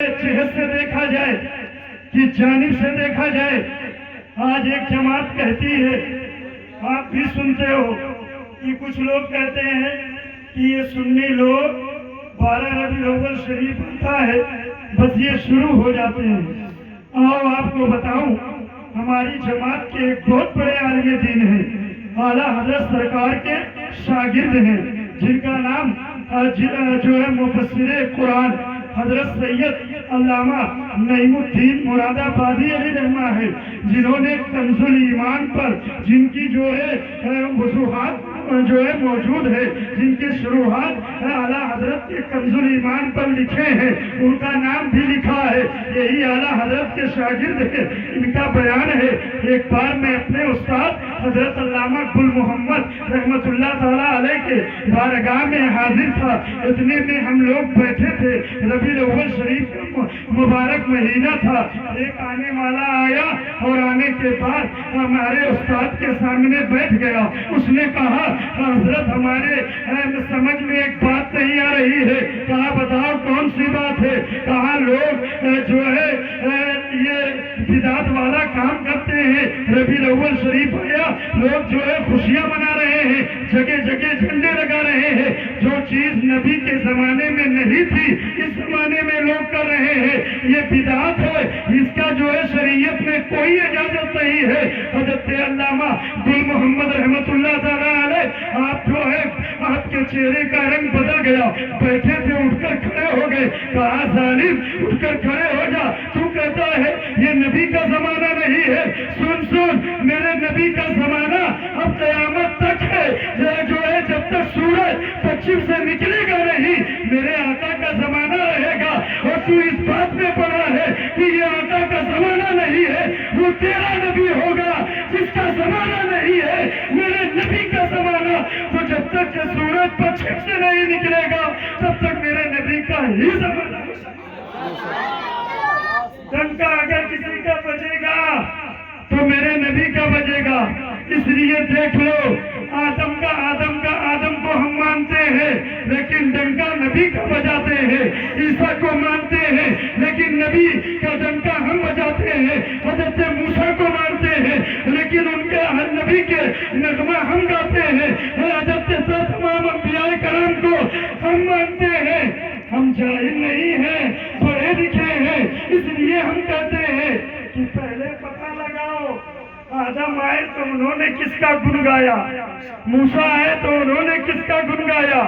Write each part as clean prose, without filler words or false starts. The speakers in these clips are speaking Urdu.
جہت سے دیکھا جائے کہ جانب سے دیکھا جائے، آج ایک جماعت کہتی ہے، آپ بھی سنتے ہو کہ کچھ لوگ کہتے ہیں کہ یہ سنی لوگ 12 ربیع الاول شریف آتا ہے بس یہ شروع ہو جاتے ہیں۔ آؤ آپ کو بتاؤں، ہماری جماعت کے ایک بہت بڑے عالم دین ہیں، اعلیٰ حضرت سرکار کے شاگرد ہیں، جن کا نام جو ہے مفسر قرآن حضرت سید علامہ نعیم الدین مراد آبادی علیہ رحمہ ہے، جنہوں نے کنز الایمان پر جن کی جو ہے وضوحات جو ہے موجود ہے، جن کے شروحات اعلیٰ حضرت کے کنز الایمان پر لکھے ہیں، ان کا نام بھی لکھا ہے، یہی اعلیٰ حضرت کے شاگرد ہے، ان کا بیان ہے۔ ایک بار میں اپنے استاد حضرت علامہ گل محمد رحمت اللہ تعالیٰ علیہ کے بارگاہ میں حاضر تھا، اتنے میں ہم لوگ بیٹھے تھے، ربیع الاول شریف کا مبارک مہینہ تھا، ایک آنے والا آیا اور آنے کے بعد ہمارے استاد کے سامنے بیٹھ گیا، اس نے کہا حضرت ہمارے سمجھ میں ایک بات نہیں آ رہی ہے، کہا بتاؤ کون سی بات ہے؟ کہا لوگ جو ہے یہ بدعت والا کام کرتے ہیں، ربیع الاول شریف آیا، لوگ جو ہے خوشیاں منا رہے ہیں، جگہ جگہ جھنڈے لگا رہے ہیں، جو چیز نبی کے زمانے میں نہیں تھی اس زمانے میں لوگ کر رہے ہیں، یہ بدعت ہے، اس کا جو ہے شریعت میں کوئی اجازت نہیں ہے۔ حضرت علامہ گل محمد رحمت اللہ تعالیٰ علیہ، آپ جو ہے آپ کے چہرے کا رنگ بدل گیا، بیٹھے تھے اٹھ کر کھڑے ہو گئے، کہا ظالم اٹھ کر کھڑے ہو جا، تو کہتا ہے یہ نبی کا زمانہ نہیں ہے، سن میرے نبی کا زمانہ اب قیامت تک ہے، جو ہے جب تک سورج پچھم سے نکلے گا نہیں میرے آقا کا زمانہ رہے گا، اور تو اس بات میں پڑا ہے کہ یہ آقا کا زمانہ نہیں ہے، وہ تیرا نبی ہوگا جس کا زمانہ نہیں ہے میرے نبی کا زمانہ، تو جب تک کہ سورج پچھم سے نہیں نکلے گا تب تک میرے نبی کا ہی زمانہ۔ ڈنکا اگر کسی کا بجے گا تو میرے نبی کا بجے گا، اس لیے دیکھ لو آدم کو ہم مانتے ہیں لیکن ڈنکا نبی کا بجاتے ہیں، عیسیٰ کو مانتے ہیں لیکن نبی کا ڈنکا ہم بجاتے ہیں، حضرت موسیٰ کو مانتے ہیں لیکن ان کے نبی کے نغمہ ہم گاتے ہیں، حضرت تمام انبیاء کرام کو ہم مانتے ہیں۔ ہم جاہل نہیں ہیں، پڑھے لکھے ہیں، اس لیے ہم کہتے ہیں کہ پہلے پتہ لگاؤ آدم آئے تو انہوں نے کس کا گن گایا، موسیٰ آئے تو انہوں نے کس کا گن گایا۔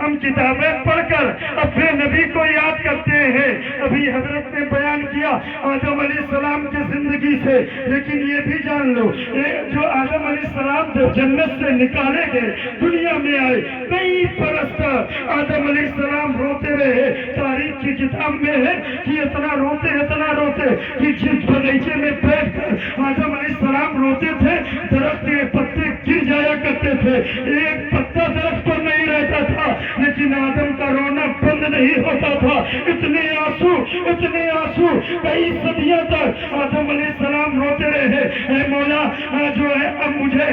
ہم کتابیں پڑھ کر اپنے نبی کو یاد کرتے ہیں، ابھی حضرت نے بیان کیا آدم علیہ السلام کی زندگی سے، لیکن یہ بھی جان لو جو آدم علیہ السلام جب جنت سے نکالے گئے دنیا میں آئے، کئی برس آدم علیہ السلام روتے رہے، تاریخ کی کتاب میں ہے کہ اتنا روتے کہ جس بغیچے میں بیٹھ کر آدم علیہ السلام روتے تھے، درخت کے پتے گر جایا کرتے تھے، ایک پتا درخت پر نہیں رہتا تھا، لیکن آدم کا رونا بند نہیں ہوتا تھا، اتنے آنسو کئی صدیوں تک آدم علیہ السلام روتے رہے، اے مولا جو ہے اب مجھے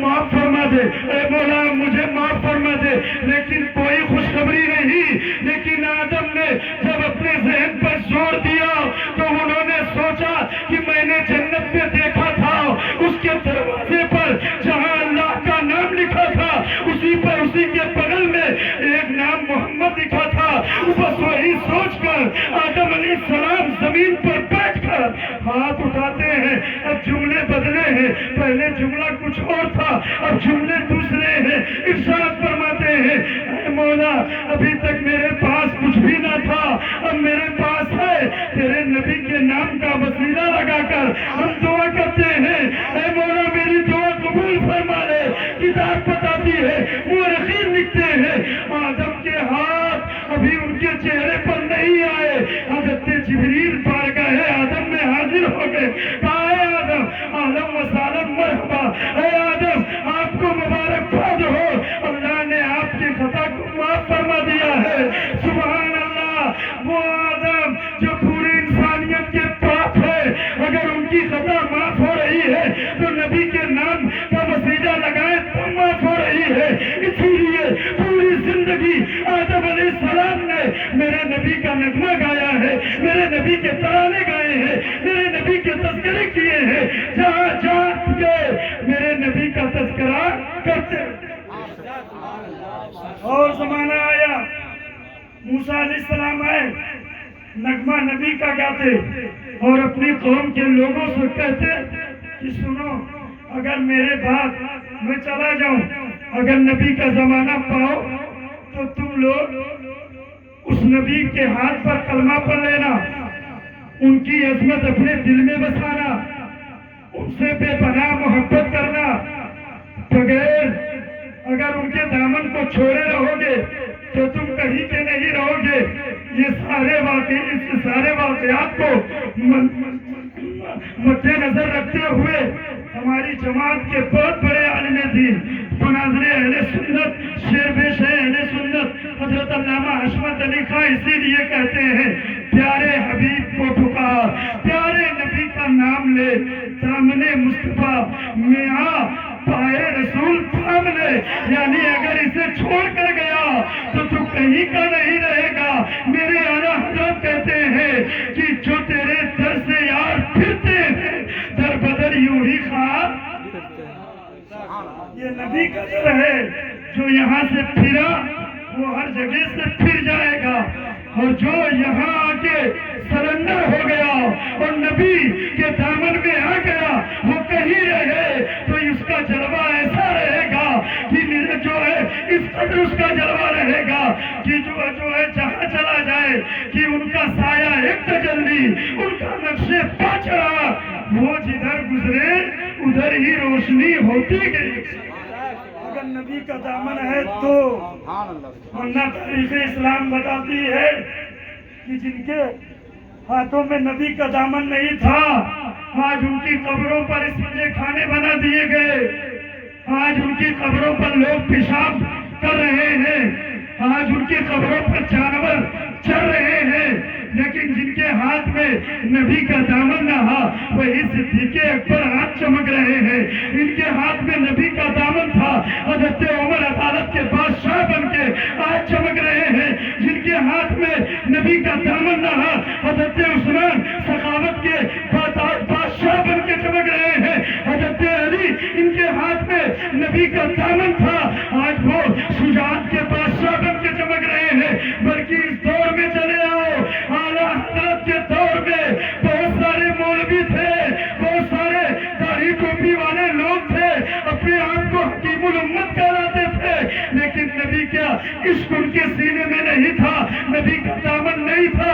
معاف فرما دے، اے مولا مجھے معاف فرما دے، لیکن کوئی خوشخبری نہیں۔ لیکن آدم نے جب اپنے ذہن پر زور دیا تو انہوں نے سوچا کہ میں نے جنت میں دیکھا تھا اس کے دروازے پر جہاں اللہ کا نام لکھا تھا اسی کے بغل میں ایک نام محمد لکھا تھا، بس وہی سوچ کر آدم علیہ السلام زمین پر بیٹھ کر ہاتھ اٹھاتے ہیں۔ اب جملے بدلے ہیں، پہلے جملہ کچھ اور تھا، اب جملے دوسرے ہیں، ارشاد فرماتے ہیں اے مولا ابھی تک میرے پاس کچھ بھی نہ تھا، اب میرے پاس ہے، تیرے نبی کے نام کا وسیلہ لگا کر ہم دعا کرتے ہیں، اے مولا میری دعا قبول فرما لے۔ کتاب بتاتی ہے، مورخین لکھتے ہیں آدم کے ہاتھ ابھی ان کے چہرے پر نہیں آئے، حضرت جبریل بارگاہ آدم میں حاضر ہو گئے، کہا اے آدم اہلا و سہلا مرحبا، اے آدم آپ کو مبارکباد ہو، اللہ نے آپ کی خطا کو معاف فرما دیا ہے۔ سبحان اللہ، وہ آدم جو پوری انسانیت کے باپ ہے، اگر ان کی خطا معاف ہو رہی ہے تو نبی کے نام کا وسیلہ لگائے تو معاف ہو رہی ہے۔ اسی لیے پوری زندگی آدم علیہ السلام نے میرے نبی کا نغمہ گایا ہے، میرے نبی کے ترانے گائے ہیں، میرے نبی کے تذکرے کیے ہیں، جہاں جہاں گئے میرے نبی کا تذکرہ کرتے رہے۔ اور زمانہ آیا، موسیٰ علیہ السلام آئے، نغمہ نبی کا گاتے اور اپنی قوم کے لوگوں سے کہتے کہ سنو، اگر میرے بعد میں چلا جاؤں، اگر نبی کا زمانہ پاؤ تو تم لوگ اس نبی کے ہاتھ پر کلمہ پڑھ لینا، ان کی عظمت اپنے دل میں بسانا، ان سے بے پناہ محبت کرنا، بغیر اگر ان کے دامن کو چھوڑے رہو گے تو تم کہیں کے نہیں رہو گے۔ یہ سارے واقعات کو مد نظر رکھتے ہوئے ہماری جماعت کے بہت بڑے عالم دین، مناظر اہل سنت، شیر بے شیر اہل سنت حضرت علامہ حشمت علی خان اسی لیے کہتے ہیں، پیارے حبیب کو پکار، پیارے نبی کا نام لے، دامن مصطفیٰ میں آ، پائے رسول تھام لے، یعنی اگر اسے چھوڑ کر گیا تو تو کہیں کا نہیں رہے گا۔ میرے اعلیٰ حضرت کہتے ہیں کہ جو تیرے در سے یار پھرتے ہیں، در بدر یوں ہی خواہ، یہ نبی کا در ہے، جو یہاں سے پھرا وہ ہر جگہ سے پھر جائے گا، اور جو یہاں آ کے سرنڈر ہو گیا اور نبی کے دامن میں آ گیا، وہ کہیں رہے تو اس کا جلوہ ایسا رہے گا کہ جو ہے اس قدر اس کا جلوہ رہے گا کہ جو ہے جہاں چلا جائے کہ ان کا سایہ ایک تجلی، ان کا نقش پا چڑھا، وہ جدھر گزرے ادھر ہی روشنی ہوتی گئی۔ اگر نبی کا دامن ہے تو، ورنہ تاریخ اسلام بتاتی ہے کہ جن کے ہاتھوں میں نبی کا دامن نہیں تھا، آج ان کی قبروں پر اس لیے کھانے بنا دیے گئے، آج ان کی قبروں پر لوگ پیشاب کر رہے ہیں، آج ان کی قبروں پر جانور چل رہے ہیں، لیکن جن کے ہاتھ میں نبی کا دامن نہ ہا وہی صدیق اکبر ہاتھ چمک رہے ہیں۔ ان کے ہاتھ میں نبی کا دامن تھا، حضرت عمر عدالت کے بادشاہ بن کے آج چمک رہے ہیں۔ جن کے ہاتھ میں نبی کا دامن نہ ہا حضرت عثمان سخاوت کے بادشاہ بن کے چمک رہے ہیں۔ حضرت علی ان کے ہاتھ میں نبی کا دامن تھا، آج وہ شجاعت کے بادشاہ بن کے چمک رہے ہیں۔ بلکہ اس دور میں چلے آؤ، اعلیٰ حضرت کے دور میں بہت سارے مولوی تھے، بہت سارے داڑھی ٹوپی والے لوگ تھے، اپنے آپ کو حکیم الامت کہلاتے تھے، لیکن نبی کا عشق ان کے سینے میں نہیں تھا، نبی کا دامن نہیں تھا۔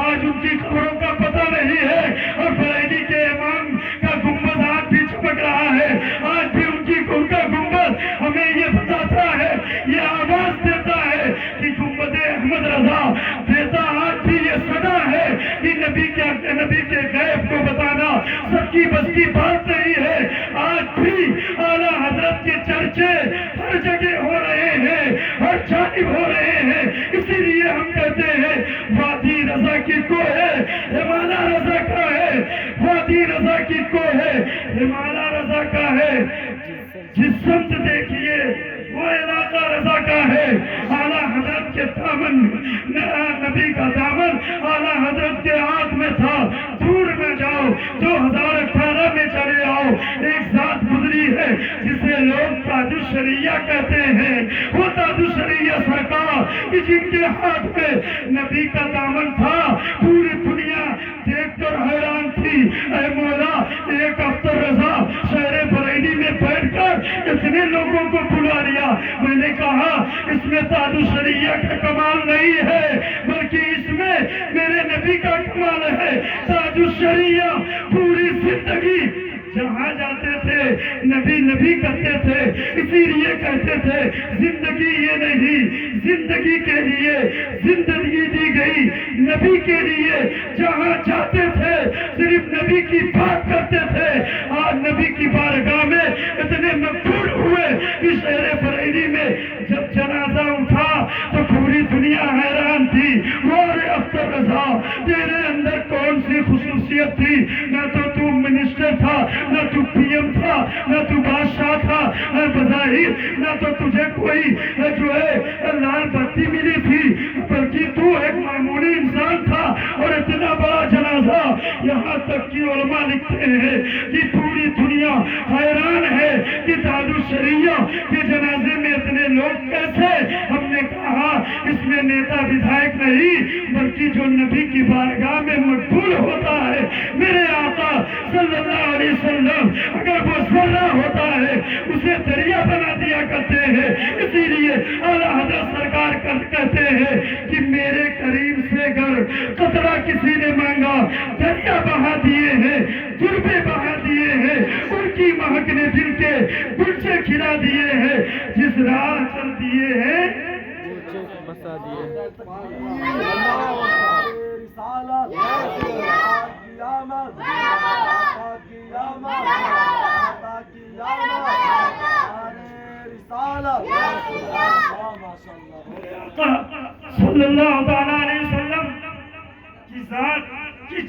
آج ان کی قبروں کا پتہ نہیں ہے، اور بریلی کے امام کا گنبد آج بھی چمک رہا ہے، آج بھی ان کا گنبد ہمیں یہ بتاتا ہے، یہ آواز دیتا ہے کہ گنبد احمد رضا دیتا آج بھی یہ صدا ہے کہ نبی کے غیب کو بتانا سب کی بس کی بات نہیں ہے۔ آج بھی اعلیٰ حضرت کے چرچے ہر جگہ ہو رہے ہیں، ہر جانب ہو رہے ہیں، اسی لیے ہم کہتے ہیں وادی رضا کی کو ہے، ہمارا رضا کا ہے، وادی رضا کی کو ہے، ہمارا رضا کا ہے۔ جس سمت دیکھیے وہ علاقہ رضا کا ہے۔ اعلیٰ حضرت کے دامن، نبی کا دامن اعلیٰ حضرت کے ہاتھ میں تھا۔ دور میں جاؤ، 2018 میں چلے آؤ، ایک ذات گزری ہے جسے لوگ تاج الشریعہ کہتے ہیں، وہ تاج الشریعہ سرکار کہ جن کے ہاتھ میں نبی کا دامن تھا، پوری دنیا دیکھ کر حیران تھی۔ اے مولا، ایک اختر رضا شہر بریلی میں بیٹھ کر اتنے لوگوں کو بلا لیا۔ میں نے کہا اس میں تاج الشریعہ کا کمال نہیں ہے، بلکہ اس میں میرے نبی کا کمال ہے۔ تاج الشریعہ پوری زندگی جہاں جاتے تھے نبی نبی کرتے تھے، اسی لیے کہتے تھے زندگی یہ نہیں، زندگی کے لیے زندگی دی گئی، نبی کے لیے جہاں جاتے تھے صرف نبی کی بات کرتے تھے۔ آج نبی کی بارگاہ میں اتنے مقبول ہوئے کہ شہر بریلی میں جب جنازہ اٹھا تو پوری دنیا حیران تھی۔ اور اختر رضا تیرے اندر کون سی خصوصیت تھی؟ نہ تو منسٹر تھا، نہ تو پی ایم تھا، نہ تو بادشاہ تھا بظاہر، نہ تو تجھے کوئی جو ہے لال بتی ملی تھی، بلکہ تو ایک معمولی انسان تھا، اور اتنا بڑا جنازہ، یہاں تک کہ علماء لکھتے ہیں کہ پوری دنیا حیران ہے کہ دارو شریعہ کے جنازے میں اتنے لوگ کیسے؟ ہم نے کہا اس میں نیتا ودھائک نہیں، بلکہ جو نبی کی بارگاہ میں مقبول ہوتا ہے، میرے آقا صلی اللہ علیہ وسلم اگر وہ ذرہ ہوتا ہے اسے دریا بنا دیا کرتے ہیں۔ اسی لیے اعلیٰ حضرت سرکار کہتے ہیں کہ میرے کریم سے گر قطرہ کسی نے مانگا، دریا بہا دیے ہیں، دربے بہا دیے ہیں، ان کی مہک نے دل کے گلچے کھلا دیے ہیں، جس راہ چل دیے ہیں بسا دیے۔ صلی اللہ علیہ وسلم کی ذات کی